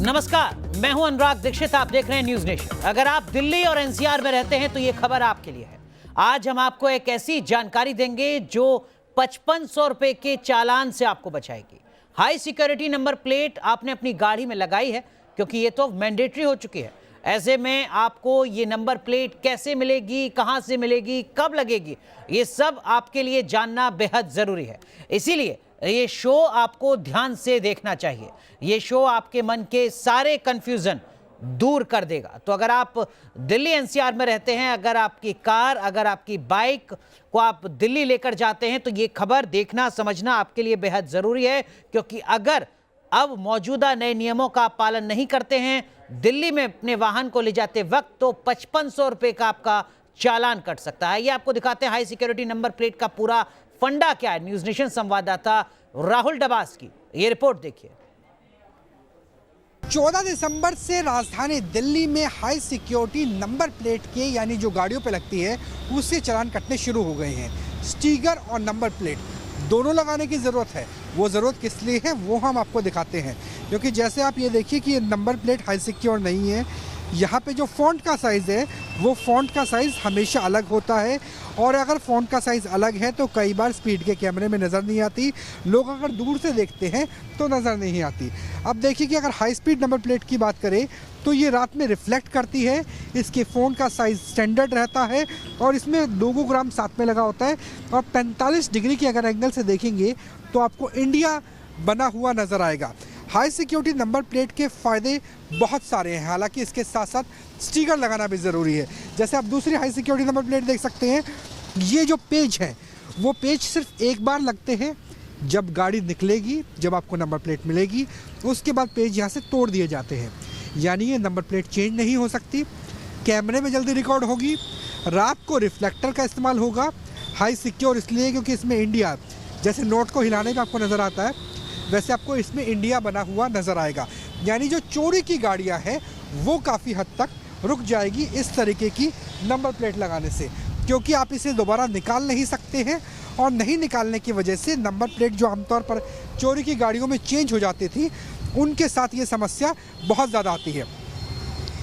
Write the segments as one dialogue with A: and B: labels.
A: नमस्कार, मैं हूं अनुराग दीक्षित। आप देख रहे हैं न्यूज नेशन। अगर आप दिल्ली और एनसीआर में रहते हैं तो ये खबर आपके लिए है। आज हम आपको एक ऐसी जानकारी देंगे जो 5500 रुपए के चालान से आपको बचाएगी। हाई सिक्योरिटी नंबर प्लेट आपने अपनी गाड़ी में लगाई है क्योंकि ये तो मैंडेटरी हो चुकी है। ऐसे में आपको ये नंबर प्लेट कैसे मिलेगी, कहां से मिलेगी, कब लगेगी, ये सब आपके लिए जानना बेहद जरूरी है। इसीलिए ये शो आपको ध्यान से देखना चाहिए। ये शो आपके मन के सारे कंफ्यूजन दूर कर देगा। तो अगर आप दिल्ली एनसीआर में रहते हैं, अगर आपकी कार, अगर आपकी बाइक को आप दिल्ली लेकर जाते हैं तो ये खबर देखना, समझना आपके लिए बेहद जरूरी है। क्योंकि अगर अब मौजूदा नए नियमों का पालन नहीं करते हैं दिल्ली में अपने वाहन को ले जाते वक्त, तो 5500 रुपए का आपका चालान कट सकता है। ये आपको दिखाते हैं हाई सिक्योरिटी नंबर प्लेट का पूरा फंडा क्या है। न्यूज नेशन संवाददाता राहुल डबास की ये रिपोर्ट देखिए।
B: 14 दिसंबर से राजधानी दिल्ली में हाई सिक्योरिटी नंबर प्लेट के यानी जो गाड़ियों पे लगती है उससे चालान कटने शुरू हो गए हैं। स्टिकर और नंबर प्लेट दोनों लगाने की ज़रूरत है। वो ज़रूरत किस लिए है वो हम आपको दिखाते हैं। क्योंकि जैसे आप ये देखिए कि ये नंबर प्लेट हाई सिक्योर नहीं है। यहाँ पे जो फ़ॉन्ट का साइज़ है वो फ़ॉन्ट का साइज़ हमेशा अलग होता है, और अगर फ़ॉन्ट का साइज़ अलग है तो कई बार स्पीड के कैमरे में नज़र नहीं आती। लोग अगर दूर से देखते हैं तो नज़र नहीं आती। अब देखिए कि अगर हाई स्पीड नंबर प्लेट की बात करें तो ये रात में रिफ्लेक्ट करती है। इसके फ़ॉन्ट का साइज़ स्टैंडर्ड रहता है और इसमें लोगोग्राम साथ में लगा होता है। और 45 डिग्री के अगर एंगल से देखेंगे तो आपको इंडिया बना हुआ नज़र आएगा। हाई सिक्योरिटी नंबर प्लेट के फ़ायदे बहुत सारे हैं, हालांकि इसके साथ साथ स्टिकर लगाना भी ज़रूरी है। जैसे आप दूसरी हाई सिक्योरिटी नंबर प्लेट देख सकते हैं, ये जो पेज है वो पेज सिर्फ एक बार लगते हैं जब गाड़ी निकलेगी, जब आपको नंबर प्लेट मिलेगी, उसके बाद पेज यहाँ से तोड़ दिए जाते हैं। यानी ये नंबर प्लेट चेंज नहीं हो सकती, कैमरे में जल्दी रिकॉर्ड होगी, रात को रिफ्लेक्टर का इस्तेमाल होगा। हाई सिक्योर इसलिए क्योंकि इसमें इंडिया, जैसे नोट को हिलाने में आपको नज़र आता है वैसे आपको इसमें इंडिया बना हुआ नज़र आएगा। यानी जो चोरी की गाड़ियां हैं वो काफ़ी हद तक रुक जाएगी इस तरीके की नंबर प्लेट लगाने से, क्योंकि आप इसे दोबारा निकाल नहीं सकते हैं। और नहीं निकालने की वजह से नंबर प्लेट जो आमतौर पर चोरी की गाड़ियों में चेंज हो जाती थी उनके साथ ये समस्या बहुत ज़्यादा आती है।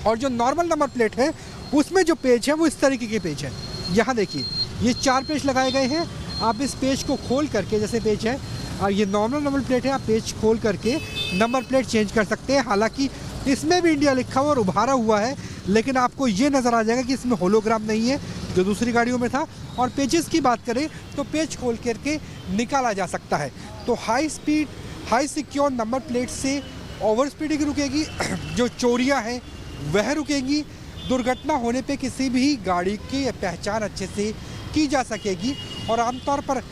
B: और जो नॉर्मल नंबर प्लेट है उसमें जो पेज है वो इस तरीके के पेज है। यहाँ देखिए ये 4 पेज लगाए गए हैं। आप इस पेज को खोल करके, जैसे पेज है और ये नॉर्मल नंबर प्लेट है, आप पेज खोल करके नंबर प्लेट चेंज कर सकते हैं। हालांकि इसमें भी इंडिया लिखा हुआ और उभारा हुआ है, लेकिन आपको ये नज़र आ जाएगा कि इसमें होलोग्राम नहीं है जो दूसरी गाड़ियों में था। और पेजेस की बात करें तो पेज खोल करके निकाला जा सकता है। तो high speed high secure number plate से ओवर स्पीडिंग रुकेगी, जो चोरियाँ हैं वह रुकेंगी, दुर्घटना होने पर किसी भी गाड़ी की पहचान अच्छे से की जा सकेगी। और आमतौर पर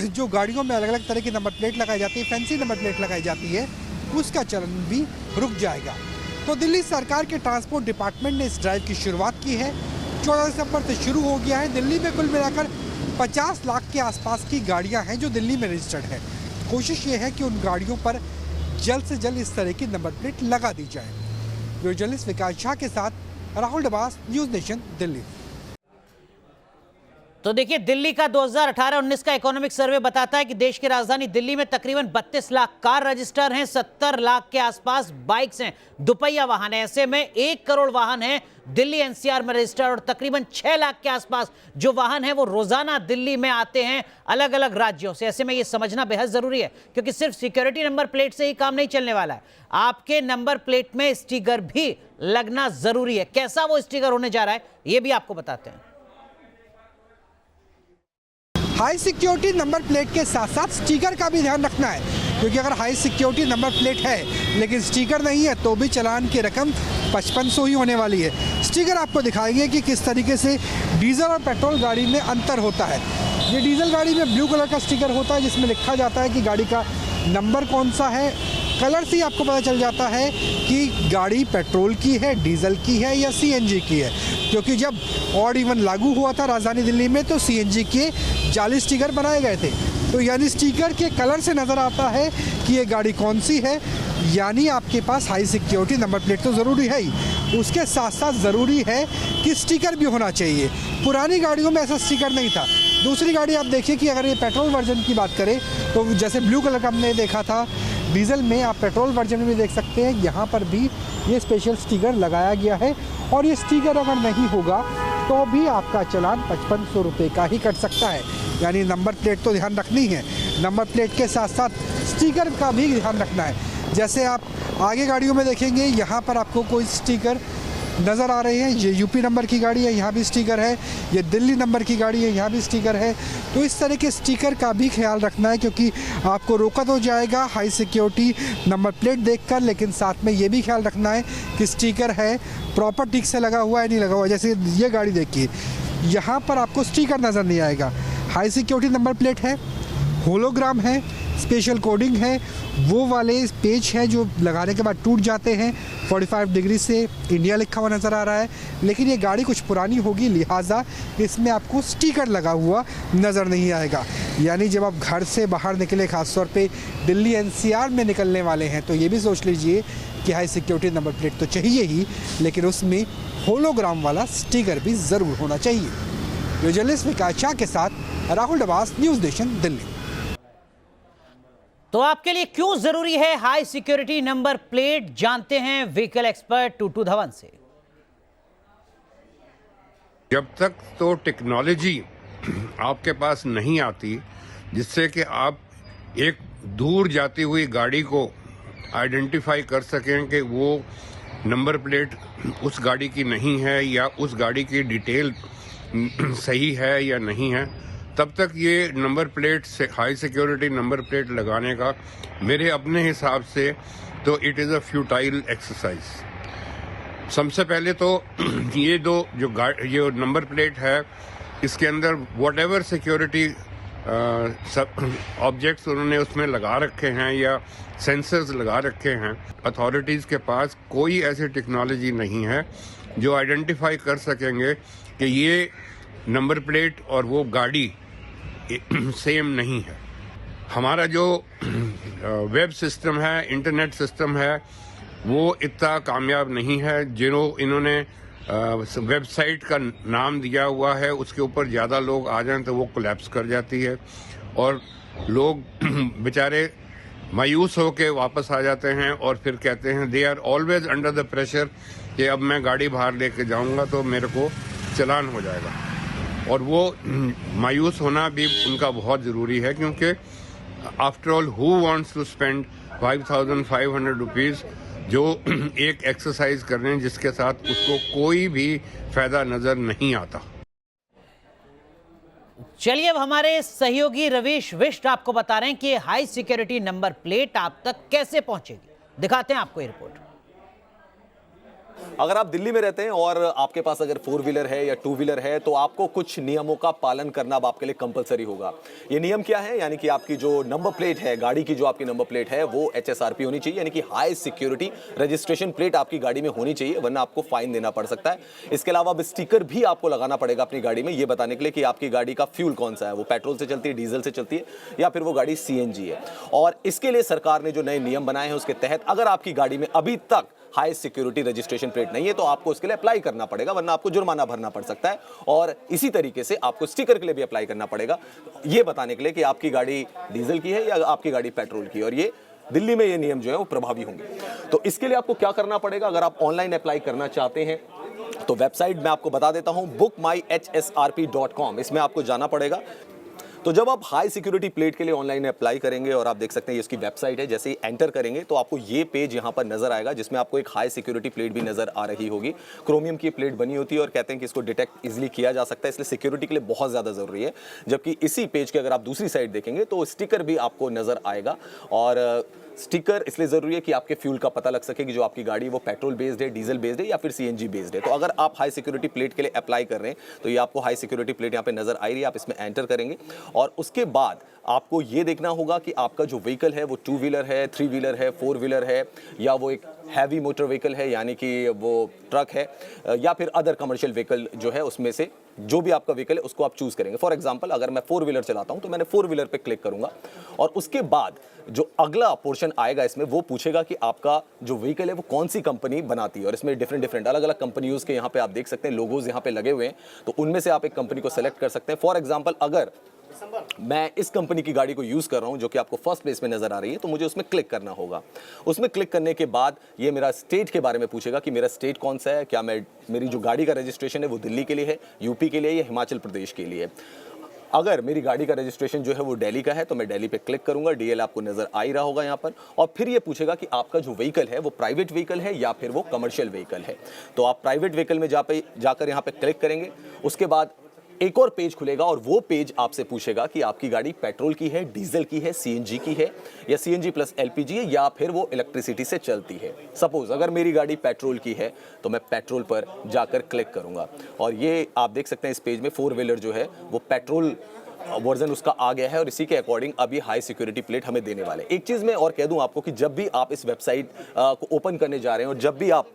B: जो गाड़ियों में अलग अलग तरह की नंबर प्लेट लगाई जाती है, फैंसी नंबर प्लेट लगाई जाती है, उसका चलन भी रुक जाएगा। तो दिल्ली सरकार के ट्रांसपोर्ट डिपार्टमेंट ने इस ड्राइव की शुरुआत की है। 14 दिसंबर से शुरू हो गया है। दिल्ली में कुल मिलाकर 50 लाख के आसपास की गाड़ियां हैं जो दिल्ली में रजिस्टर्ड है। कोशिश ये है कि उन गाड़ियों पर जल्द से जल्द इस तरह की नंबर प्लेट लगा दी जाए। वीडियो जर्नलिस्ट विकास झा के साथ राहुल डबास, न्यूज़ नेशन, दिल्ली।
A: तो देखिए, दिल्ली का 2018-19 का इकोनॉमिक सर्वे बताता है कि देश की राजधानी दिल्ली में तकरीबन 32 लाख कार रजिस्टर हैं, 70 लाख के आसपास बाइक्स हैं, दुपहिया वाहन है। ऐसे में 1 करोड़ वाहन हैं दिल्ली एनसीआर में रजिस्टर, और तकरीबन 6 लाख के आसपास जो वाहन है वो रोजाना दिल्ली में आते हैं अलग अलग राज्यों से। ऐसे में ये समझना बेहद जरूरी है क्योंकि सिर्फ सिक्योरिटी नंबर प्लेट से ही काम नहीं चलने वाला है। आपके नंबर प्लेट में स्टिकर भी लगना जरूरी है। कैसा वो स्टिकर होने जा रहा है ये भी आपको बताते हैं।
B: हाई सिक्योरिटी नंबर प्लेट के साथ साथ स्टिकर का भी ध्यान रखना है, क्योंकि अगर हाई सिक्योरिटी नंबर प्लेट है लेकिन स्टिकर नहीं है तो भी चालान की रकम 5500 ही होने वाली है। स्टिकर आपको दिखाएंगे कि किस तरीके से डीजल और पेट्रोल गाड़ी में अंतर होता है। ये डीजल गाड़ी में ब्लू कलर का स्टिकर होता है जिसमें लिखा जाता है कि गाड़ी का नंबर कौन सा है। कलर से ही आपको पता चल जाता है कि गाड़ी पेट्रोल की है, डीजल की है या सीएनजी की है। क्योंकि जब ऑड इवन लागू हुआ था राजधानी दिल्ली में तो सीएनजी के जाली स्टिकर बनाए गए थे। तो यानी स्टिकर के कलर से नज़र आता है कि ये गाड़ी कौन सी है। यानी आपके पास हाई सिक्योरिटी नंबर प्लेट तो ज़रूरी है ही, उसके साथ साथ ज़रूरी है कि स्टिकर भी होना चाहिए। पुरानी गाड़ियों में ऐसा स्टिकर नहीं था। दूसरी गाड़ी आप देखिए कि अगर ये पेट्रोल वर्जन की बात करें तो जैसे ब्लू कलर का हमने देखा था, डीजल में आप पेट्रोल वर्जन में भी देख सकते हैं, यहाँ पर भी ये स्पेशल स्टिकर लगाया गया है और ये स्टिकर अगर नहीं होगा तो भी आपका चालान 5500 रुपये का ही कट सकता है। यानी नंबर प्लेट तो ध्यान रखनी है, नंबर प्लेट के साथ साथ स्टिकर का भी ध्यान रखना है। जैसे आप आगे गाड़ियों में देखेंगे, यहाँ पर आपको कोई स्टिकर नज़र आ रहे हैं, ये यूपी नंबर की गाड़ी है, यहाँ भी स्टिकर है, ये दिल्ली नंबर की गाड़ी है, यहाँ भी स्टिकर है। तो इस तरह के स्टिकर का भी ख्याल रखना है, क्योंकि आपको रोका तो जाएगा हाई सिक्योरिटी नंबर प्लेट देखकर, लेकिन साथ में ये भी ख्याल रखना है कि स्टिकर है प्रॉपर ठीक से लगा हुआ है नहीं लगा हुआ। जैसे ये गाड़ी देखिए, यहाँ पर आपको स्टिकर नज़र नहीं आएगा, हाई सिक्योरिटी नंबर प्लेट है, होलोग्राम है, स्पेशल कोडिंग है, वो वाले पेज है जो लगाने के बाद टूट जाते हैं। 45 डिग्री से इंडिया लिखा हुआ नज़र आ रहा है, लेकिन ये गाड़ी कुछ पुरानी होगी, लिहाजा इसमें आपको स्टिकर लगा हुआ नज़र नहीं आएगा। यानी जब आप घर से बाहर निकले, खासतौर पे दिल्ली एनसीआर में निकलने वाले हैं, तो ये भी सोच लीजिए कि हाई सिक्योरिटी नंबर प्लेट तो चाहिए ही, लेकिन उसमें होलोग्राम वाला स्टिकर भी ज़रूर होना चाहिए। ये जर्नलिस्ट विकास झा के साथ राहुल डबास, न्यूज़ नेशन, दिल्ली।
A: तो आपके लिए क्यों जरूरी है हाई सिक्योरिटी नंबर प्लेट, जानते हैं व्हीकल एक्सपर्ट टूटू धवन से।
C: जब तक तो टेक्नोलॉजी आपके पास नहीं आती जिससे कि आप एक दूर जाती हुई गाड़ी को आइडेंटिफाई कर सकें कि वो नंबर प्लेट उस गाड़ी की नहीं है या उस गाड़ी की डिटेल सही है या नहीं है, तब तक ये नंबर प्लेट से हाई सिक्योरिटी नंबर प्लेट लगाने का मेरे अपने हिसाब से तो it is a futile exercise. सबसे पहले तो ये जो नंबर प्लेट है, इसके अंदर वॉट एवर सिक्योरिटी ऑब्जेक्ट्स उन्होंने उसमें लगा रखे हैं या सेंसर्स लगा रखे हैं, अथॉरिटीज़ के पास कोई ऐसी टेक्नोलॉजी नहीं है जो आइडेंटिफाई कर सकेंगे कि ये नंबर प्लेट और वो गाड़ी सेम नहीं है। हमारा जो वेब सिस्टम है, इंटरनेट सिस्टम है, वो इतना कामयाब नहीं है। इन्होंने वेबसाइट का नाम दिया हुआ है, उसके ऊपर ज़्यादा लोग आ जाएं तो वो कोलैप्स कर जाती है और लोग बेचारे मायूस होकर वापस आ जाते हैं और फिर कहते हैं they are always under the pressure कि अब मैं गाड़ी बाहर लेके जाऊंगा तो मेरे को चालान हो जाएगा। और वो मायूस होना भी उनका बहुत ज़रूरी है, क्योंकि after all who wants to spend 5500 rupees जो एक एक्सरसाइज कर रहे हैं जिसके साथ उसको कोई भी फायदा नज़र नहीं आता।
A: चलिए अब हमारे सहयोगी रवीश विष्ट आपको बता रहे हैं कि हाई सिक्योरिटी नंबर प्लेट आप तक कैसे पहुंचेगी। दिखाते हैं आपको ये रिपोर्ट।
D: अगर आप दिल्ली में रहते हैं और आपके पास अगर 4 व्हीलर है या 2 व्हीलर है तो आपको कुछ नियमों का पालन करना अब आपके लिए कंपलसरी होगा। ये नियम क्या है? यानी कि आपकी जो नंबर प्लेट है, गाड़ी की जो आपकी नंबर प्लेट है, वो HSRP होनी चाहिए, यानी कि हाई सिक्योरिटी रजिस्ट्रेशन प्लेट आपकी गाड़ी में होनी चाहिए, वरना आपको फाइन देना पड़ सकता है। इसके अलावा अब स्टिकर भी आपको लगाना पड़ेगा अपनी गाड़ी में, ये बताने के लिए कि आपकी गाड़ी का फ्यूल कौन सा है, वो पेट्रोल से चलती है, डीजल से चलती है या फिर वो गाड़ी CNG है। और इसके लिए सरकार ने जो नए नियम बनाए हैं उसके तहत अगर आपकी गाड़ी में अभी तक हाई सिक्योरिटी रजिस्ट्रेशन प्लेट नहीं है तो आपको इसके लिए अप्लाई करना पड़ेगा, वरना आपको जुर्माना भरना पड़ सकता है। और इसी तरीके से आपको स्टिकर के लिए भी अप्लाई करना पड़ेगा, ये बताने के लिए कि आपकी गाड़ी डीजल की है या आपकी गाड़ी पेट्रोल की है। और ये दिल्ली में ये नियम जो है वो प्रभावी होंगे। तो इसके लिए आपको क्या करना पड़ेगा? अगर आप ऑनलाइन अप्लाई करना चाहते हैं तो वेबसाइट मैं आपको बता देता हूं, bookmyhsrp.com, इसमें आपको जाना पड़ेगा। तो जब आप हाई सिक्योरिटी प्लेट के लिए ऑनलाइन अप्लाई करेंगे और आप देख सकते हैं ये इसकी वेबसाइट है, जैसे ही एंटर करेंगे तो आपको ये पेज यहाँ पर नजर आएगा जिसमें आपको एक हाई सिक्योरिटी प्लेट भी नजर आ रही होगी। क्रोमियम की प्लेट बनी होती है और कहते हैं कि इसको डिटेक्ट इजीली किया जा सकता है, इसलिए सिक्योरिटी के लिए बहुत ज़्यादा ज़रूरी है। जबकि इसी पेज के अगर आप दूसरी साइड देखेंगे तो स्टिकर भी आपको नजर आएगा। और स्टिकर इसलिए जरूरी है कि आपके फ्यूल का पता लग सके कि जो आपकी गाड़ी वो पेट्रोल बेस्ड है, डीजल बेस्ड है या फिर CNG बेस्ड है। तो अगर आप हाई सिक्योरिटी प्लेट के लिए अप्लाई कर रहे हैं तो ये आपको हाई सिक्योरिटी प्लेट यहाँ पे नजर आ रही है, आप इसमें एंटर करेंगे और उसके बाद आपको ये देखना होगा कि आपका जो व्हीकल है वो 2 व्हीलर है, 3 व्हीलर है, 4 व्हीलर है या वो एक हैवी मोटर व्हीकल है, यानी कि वो ट्रक है या फिर अदर कमर्शियल व्हीकल जो है, उसमें से जो भी आपका व्हीकल है उसको आप चूज करेंगे। फॉर एग्जांपल अगर मैं 4 व्हीलर चलाता हूं तो मैंने 4 व्हीलर पे क्लिक करूंगा और उसके बाद जो अगला पोर्शन आएगा इसमें वो पूछेगा कि आपका जो व्हीकल है वो कौन सी कंपनी बनाती है। और इसमें डिफरेंट अलग अलग कंपनीज के यहाँ पे आप देख सकते हैं लोगोज यहाँ पे लगे हुए हैं, तो उनमें से आप एक कंपनी को सेलेक्ट कर सकते हैं। फॉर एग्जाम्पल अगर मैं इस कंपनी की गाड़ी को यूज कर रहा हूं जो कि आपको फर्स्ट प्लेस में नजर आ रही है, तो मुझे उसमें क्लिक करना होगा। उसमें क्लिक करने के बाद ये मेरा स्टेट के बारे में पूछेगा कि मेरा स्टेट कौन सा है, क्या मेरी जो गाड़ी का रजिस्ट्रेशन है वो दिल्ली के लिए है, यूपी के लिए या हिमाचल प्रदेश के लिए। अगर मेरी गाड़ी का रजिस्ट्रेशन जो है वो दिल्ली का है तो मैं दिल्ली पे क्लिक करूंगा, डीएल आपको नजर आ ही रहा होगा यहाँ पर, और फिर ये पूछेगा कि आपका जो व्हीकल है वो प्राइवेट व्हीकल है या फिर वो कमर्शियल व्हीकल है। तो आप प्राइवेट व्हीकल में जाकर यहाँ पे क्लिक करेंगे। उसके बाद एक और पेज खुलेगा और वो पेज आपसे पूछेगा कि आपकी गाड़ी पेट्रोल की है, डीजल की है, सीएनजी की है या सीएनजी प्लस एलपीजी है या फिर वो इलेक्ट्रिसिटी से चलती है। सपोज अगर मेरी गाड़ी पेट्रोल की है तो मैं पेट्रोल पर जाकर क्लिक करूंगा और ये आप देख सकते हैं इस पेज में 4 व्हीलर जो है वो पेट्रोल वर्जन उसका आ गया है और इसी के अकॉर्डिंग अभी हाई सिक्योरिटी प्लेट हमें देने वाले। एक चीज मैं और कह दूं आपको कि जब भी आप इस वेबसाइट को ओपन करने जा रहे हैं और जब भी आप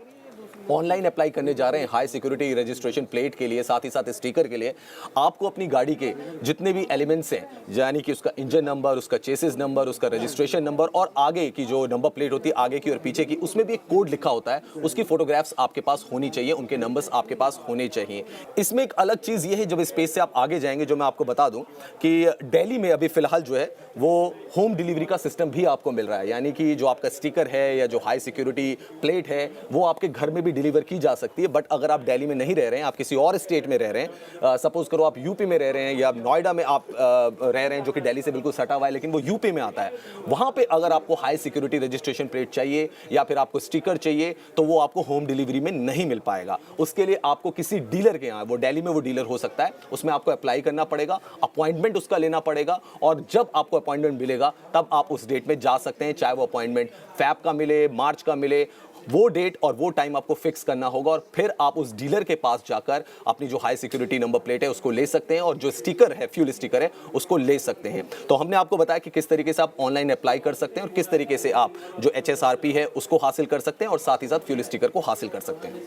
D: ऑनलाइन अप्लाई करने जा रहे हैं हाई सिक्योरिटी रजिस्ट्रेशन प्लेट के लिए, साथ ही साथ स्टिकर के लिए, आपको अपनी गाड़ी के जितने भी एलिमेंट्स हैं, यानी कि उसका इंजन नंबर, उसका चेसिस नंबर, उसका रजिस्ट्रेशन नंबर और आगे की जो नंबर प्लेट होती है आगे की और पीछे की, उसमें भी एक कोड लिखा होता है, उसकी फोटोग्राफ्स आपके पास होनी चाहिए, उनके नंबर्स आपके पास होने चाहिए। इसमें एक अलग चीज ये है, जब स्पेस से आप आगे जाएंगे, जो मैं आपको बता दूं कि दिल्ली में अभी फिलहाल जो है वो होम डिलीवरी का सिस्टम भी आपको मिल रहा है, यानी कि जो आपका स्टिकर है या जो हाई सिक्योरिटी प्लेट है वो आपके घर में भी डिलीवर की जा सकती है। बट अगर आप दिल्ली में नहीं रह रहे हैं, आप किसी और स्टेट में रह रहे हैं, सपोज करो आप यूपी में रह रहे हैं या नोएडा में आप रह रहे हैं जो कि दिल्ली से बिल्कुल सटा हुआ है लेकिन वो यूपी में आता है, वहां पे अगर आपको हाई सिक्योरिटी रजिस्ट्रेशन प्लेट चाहिए या फिर आपको स्टिकर चाहिए तो वो आपको होम डिलीवरी में नहीं मिल पाएगा। उसके लिए आपको किसी डीलर के यहाँ, वो दिल्ली में वो डीलर हो सकता है, उसमें आपको अप्लाई करना पड़ेगा, अपॉइंटमेंट उसका लेना पड़ेगा और जब आपको अपॉइंटमेंट मिलेगा तब आप उस डेट में जा सकते हैं, चाहे वो अपॉइंटमेंट फेब का मिले, मार्च का मिले, वो डेट और वो टाइम आपको फिक्स करना होगा और फिर आप उस डीलर के पास जाकर अपनी जो हाई सिक्योरिटी नंबर प्लेट है उसको ले सकते हैं और जो स्टिकर है, फ्यूल स्टिकर है, उसको ले सकते हैं। तो हमने आपको बताया कि किस तरीके से आप ऑनलाइन अप्लाई कर सकते हैं और किस तरीके से आप जो HSRP है उसको हासिल कर सकते हैं और साथ ही साथ फ्यूल स्टिकर को हासिल कर सकते हैं।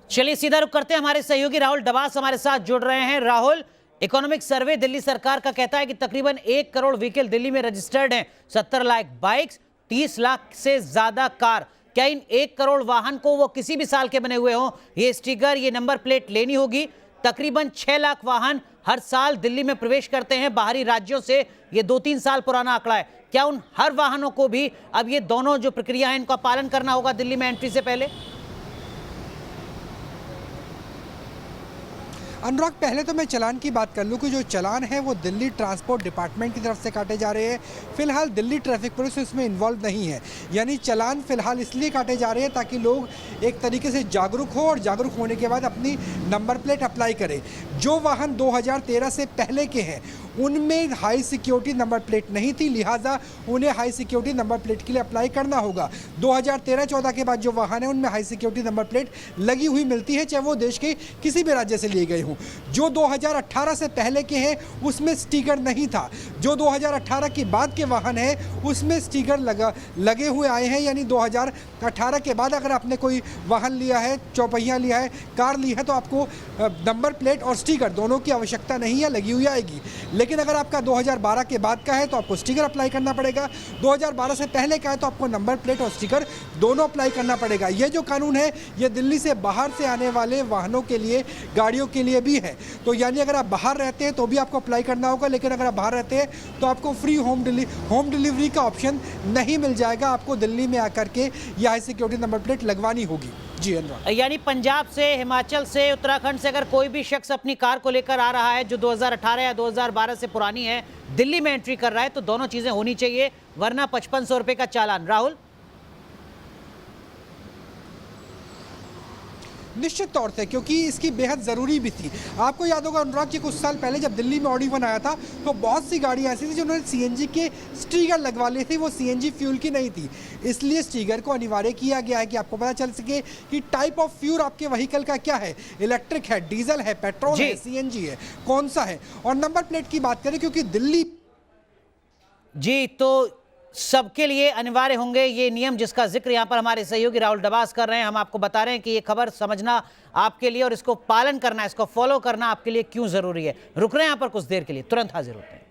A: चलिए सीधा रुख करते हैं, हमारे सहयोगी राहुल डबास हमारे साथ जुड़ रहे हैं। राहुल, इकोनॉमिक सर्वे दिल्ली सरकार का कहता है कि तकरीबन 1 करोड़ व्हीकल दिल्ली में रजिस्टर्ड हैं, 70 लाख बाइक्स, 30 लाख से ज्यादा कार। क्या इन 1 करोड़ वाहन को, वो किसी भी साल के बने हुए हों, ये स्टिकर, ये नंबर प्लेट लेनी होगी? तकरीबन 6 लाख वाहन हर साल दिल्ली में प्रवेश करते हैं बाहरी राज्यों से, ये 2-3 साल पुराना आंकड़ा है। क्या उन हर वाहनों को भी अब ये दोनों जो प्रक्रिया है इनका पालन करना होगा दिल्ली में एंट्री से पहले?
B: अनुराग, पहले तो मैं चलान की बात कर लूँ कि जो चलान है वो दिल्ली ट्रांसपोर्ट डिपार्टमेंट की तरफ से काटे जा रहे हैं। फिलहाल दिल्ली ट्रैफिक पुलिस इसमें इन्वॉल्व नहीं है, यानी चलान फिलहाल इसलिए काटे जा रहे हैं ताकि लोग एक तरीके से जागरूक हो और जागरूक होने के बाद अपनी नंबर प्लेट अप्लाई करें। जो वाहन 2013 से पहले के हैं उनमें हाई सिक्योरिटी नंबर प्लेट नहीं थी, लिहाजा उन्हें हाई सिक्योरिटी नंबर प्लेट के लिए अप्लाई करना होगा। 2013-14 के बाद जो वाहन है उनमें हाई सिक्योरिटी नंबर प्लेट लगी हुई मिलती है, चाहे वो देश के किसी भी राज्य से लिए गए हों। जो 2018 से पहले के हैं उसमें स्टिकर नहीं था। जो 2018 के बाद के वाहन है उसमें स्टिकर लगे हुए आए हैं, यानी 2018 के बाद अगर आपने कोई वाहन लिया है, चौपहिया लिया है, कार ली है, तो आपको नंबर प्लेट और स्टिकर दोनों की आवश्यकता नहीं है, लगी हुई आएगी। लेकिन अगर आपका 2012 के बाद का है तो आपको स्टिकर अप्लाई करना पड़ेगा, 2012 से पहले का है तो आपको नंबर प्लेट और स्टिकर दोनों अप्लाई करना पड़ेगा। ये जो कानून है ये दिल्ली से बाहर से आने वाले वाहनों के लिए, गाड़ियों के लिए भी है। तो यानी अगर आप बाहर रहते हैं तो भी आपको अप्लाई करना होगा, लेकिन अगर आप बाहर रहते हैं तो आपको फ्री होम डिलीवरी का ऑप्शन नहीं मिल जाएगा। आपको दिल्ली में आकर के यह हाई सिक्योरिटी नंबर प्लेट लगवानी होगी। जी अनुराग,
A: यानी पंजाब से, हिमाचल से, उत्तराखंड से अगर कोई भी शख्स अपनी कार को लेकर आ रहा है जो 2018 या 2012 से पुरानी है, दिल्ली में एंट्री कर रहा है, तो दोनों चीजें होनी चाहिए, वरना 5500 रुपए का चालान। राहुल,
B: निश्चित तौर से, क्योंकि इसकी बेहद ज़रूरी भी थी। आपको याद होगा अनुराग जी, कुछ साल पहले जब दिल्ली में ऑडी 1 आया था तो बहुत सी गाड़ियाँ ऐसी थी जिन्होंने सीएनजी के स्टिकर लगवा लिए थे, वो सीएनजी फ्यूल की नहीं थी। इसलिए स्टिकर को अनिवार्य किया गया है कि आपको पता चल सके कि टाइप ऑफ फ्यूल आपके व्हीकल का क्या है, इलेक्ट्रिक है, डीजल है, पेट्रोल है, सीएनजी है, कौन सा है। और नंबर प्लेट की बात करें, क्योंकि दिल्ली
A: जी, तो सबके लिए अनिवार्य होंगे ये नियम जिसका जिक्र यहां पर हमारे सहयोगी राहुल डबास कर रहे हैं। हम आपको बता रहे हैं कि ये खबर समझना आपके लिए और इसको पालन करना, इसको फॉलो करना आपके लिए क्यों जरूरी है। रुक रहे हैं यहां पर कुछ देर के लिए, तुरंत हाजिर होते हैं।